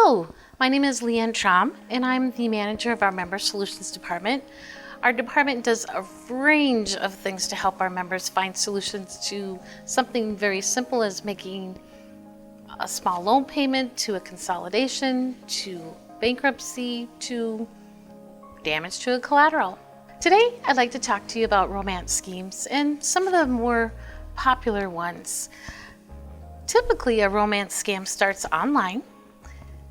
Hello, my name is LeAnn Trom, and I'm the manager of our Member Solutions Department. Our department does a range of things to help our members find solutions to something very simple as making a small loan payment, to a consolidation, to bankruptcy, to damage to a collateral. Today, I'd like to talk to you about romance schemes and some of the more popular ones. Typically, a romance scam starts online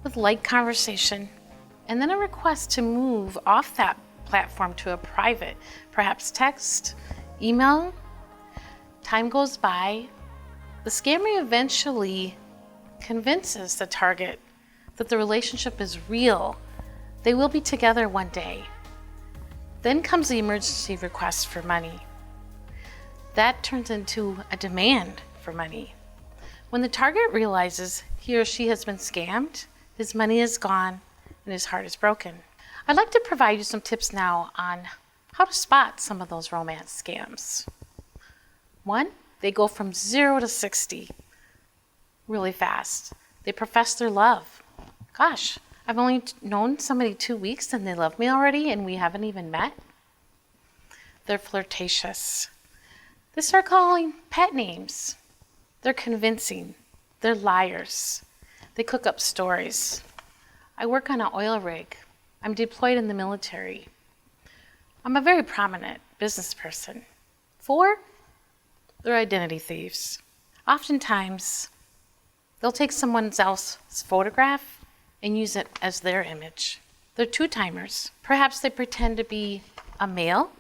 with light conversation and then a request to move off that platform to a private, perhaps text, email. Time goes by. The scammer eventually convinces the target that the relationship is real. They will be together one day. Then comes the emergency request for money. That turns into a demand for money. When the target realizes he or she has been scammed, his money is gone and his heart is broken. I'd like to provide you some tips now on how to spot some of those romance scams. 1, they go from 0 to 60 really fast. They profess their love. Gosh, I've only known somebody 2 weeks and they love me already and we haven't even met. They're flirtatious. They start calling pet names. They're convincing. They're liars. They cook up stories. I work on an oil rig. I'm deployed in the military. I'm a very prominent business person. 4, they're identity thieves. Oftentimes, they'll take someone else's photograph and use it as their image. They're two-timers. Perhaps they pretend to be a male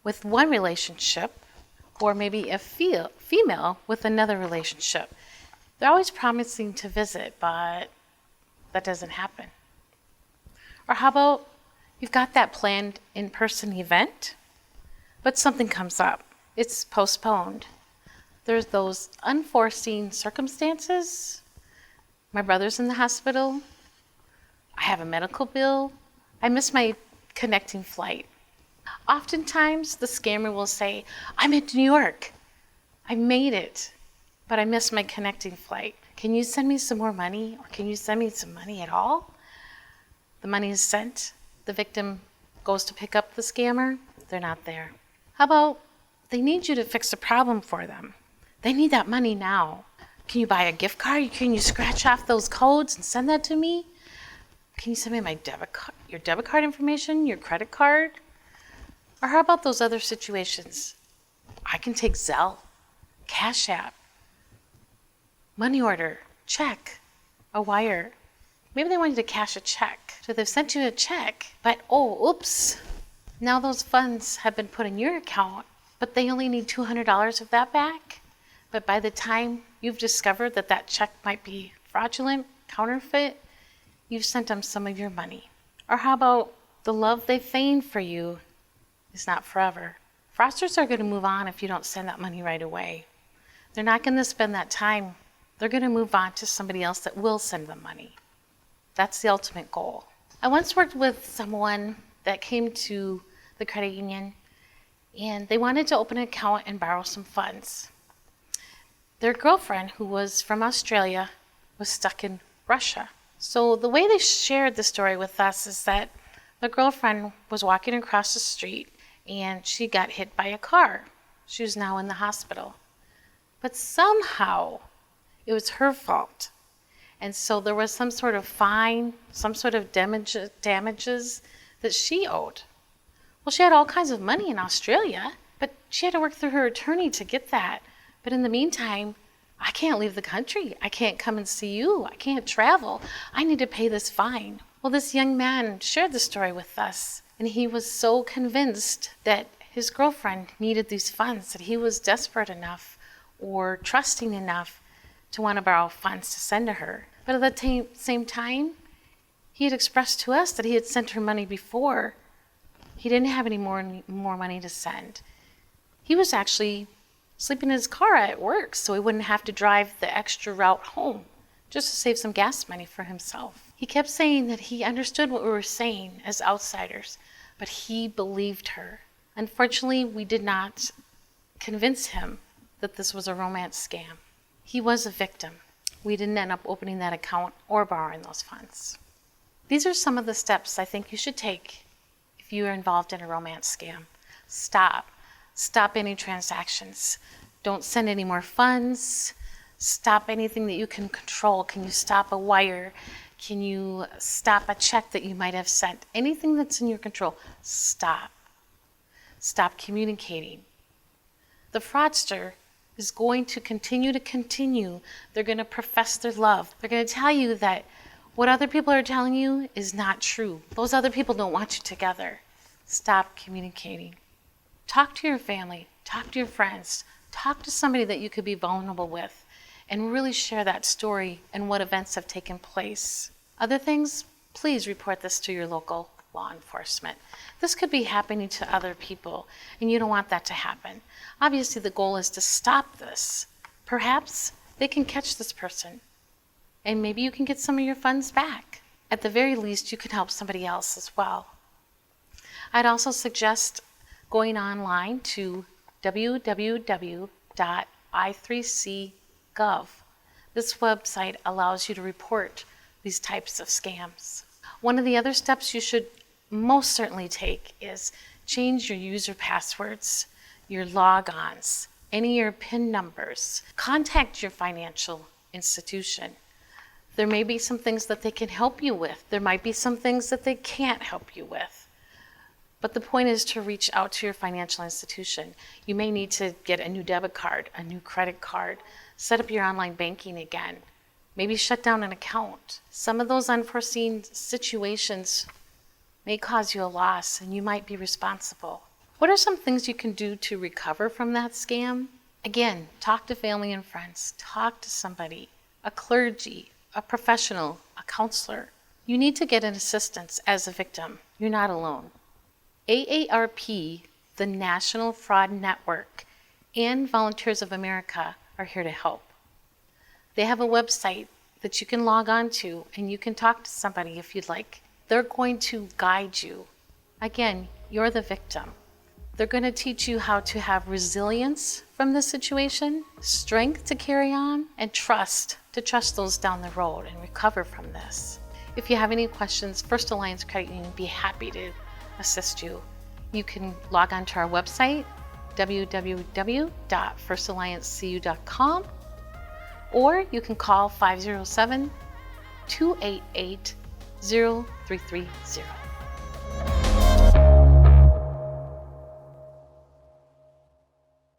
with one relationship, or maybe a female with another relationship. They're always promising to visit, but that doesn't happen. Or how about you've got that planned in-person event, but something comes up. It's postponed. There's those unforeseen circumstances. My brother's in the hospital. I have a medical bill. I missed my connecting flight. Oftentimes, the scammer will say, I'm in New York. I made it, but I missed my connecting flight. Can you send me some more money? Or can you send me some money at all? The money is sent. The victim goes to pick up the scammer. They're not there. How about they need you to fix a problem for them? They need that money now. Can you buy a gift card? Can you scratch off those codes and send that to me? Can you send me my your debit card information, your credit card? Or how about those other situations? I can take Zelle, Cash App, money order, check, a wire. Maybe they want you to cash a check. So they've sent you a check, but oops. Now those funds have been put in your account, but they only need $200 of that back. But by the time you've discovered that that check might be fraudulent, counterfeit, you've sent them some of your money. Or how about the love they feign for you is not forever? Fraudsters are going to move on if you don't send that money right away. They're not going to spend that time. They're going to move on to somebody else that will send them money. That's the ultimate goal. I once worked with someone that came to the credit union and they wanted to open an account and borrow some funds. Their girlfriend, who was from Australia, was stuck in Russia. So the way they shared the story with us is that the girlfriend was walking across the street and she got hit by a car. She was now in the hospital. But somehow it was her fault. And so there was some sort of fine, some sort of damages that she owed. Well, she had all kinds of money in Australia, but she had to work through her attorney to get that. But in the meantime, I can't leave the country. I can't come and see you. I can't travel. I need to pay this fine. Well, this young man shared the story with us, and he was so convinced that his girlfriend needed these funds that he was desperate enough or trusting enough to want to borrow funds to send to her. But at the same time, he had expressed to us that he had sent her money before. He didn't have any more money to send. He was actually sleeping in his car at work so he wouldn't have to drive the extra route home, just to save some gas money for himself. He kept saying that he understood what we were saying as outsiders, but he believed her. Unfortunately, we did not convince him that this was a romance scam. He was a victim. we didn't end up opening that account or borrowing those funds. These are some of the steps I think you should take if you are involved in a romance scam. Stop any transactions. Don't send any more funds. Stop anything that you can control. Can you stop a wire? Can you stop a check that you might have sent? Anything that's in your control, stop. Stop communicating. The fraudster is going to continue. They're going to profess their love. They're going to tell you that what other people are telling you is not true. Those other people don't want you together. Stop communicating. Talk to your family. Talk to your friends. Talk to somebody that you could be vulnerable with and really share that story and what events have taken place. Other things, please report this to your local law enforcement. This could be happening to other people, and you don't want that to happen. Obviously, the goal is to stop this. Perhaps they can catch this person, and maybe you can get some of your funds back. At the very least, you can help somebody else as well. I'd also suggest going online to www.i3c.gov. This website allows you to report these types of scams. One of the other steps you should most certainly take is change your user passwords, your logons, any of your PIN numbers. Contact your financial institution. There may be some things that they can help you with. There might be some things that they can't help you with. But the point is to reach out to your financial institution. You may need to get a new debit card, a new credit card, set up your online banking again, maybe shut down an account. Some of those unforeseen situations may cause you a loss and you might be responsible. What are some things you can do to recover from that scam? Again, talk to family and friends. Talk to somebody, a clergy, a professional, a counselor. You need to get an assistance as a victim. You're not alone. AARP, the National Fraud Network, and Volunteers of America are here to help. They have a website that you can log on to and you can talk to somebody if you'd like. They're going to guide you. Again, you're the victim. They're going to teach you how to have resilience from this situation, strength to carry on, and trust to trust those down the road and recover from this. If you have any questions, First Alliance Credit Union would be happy to assist you. You can log on to our website, www.firstalliancecu.com, or you can call 507-288-0330.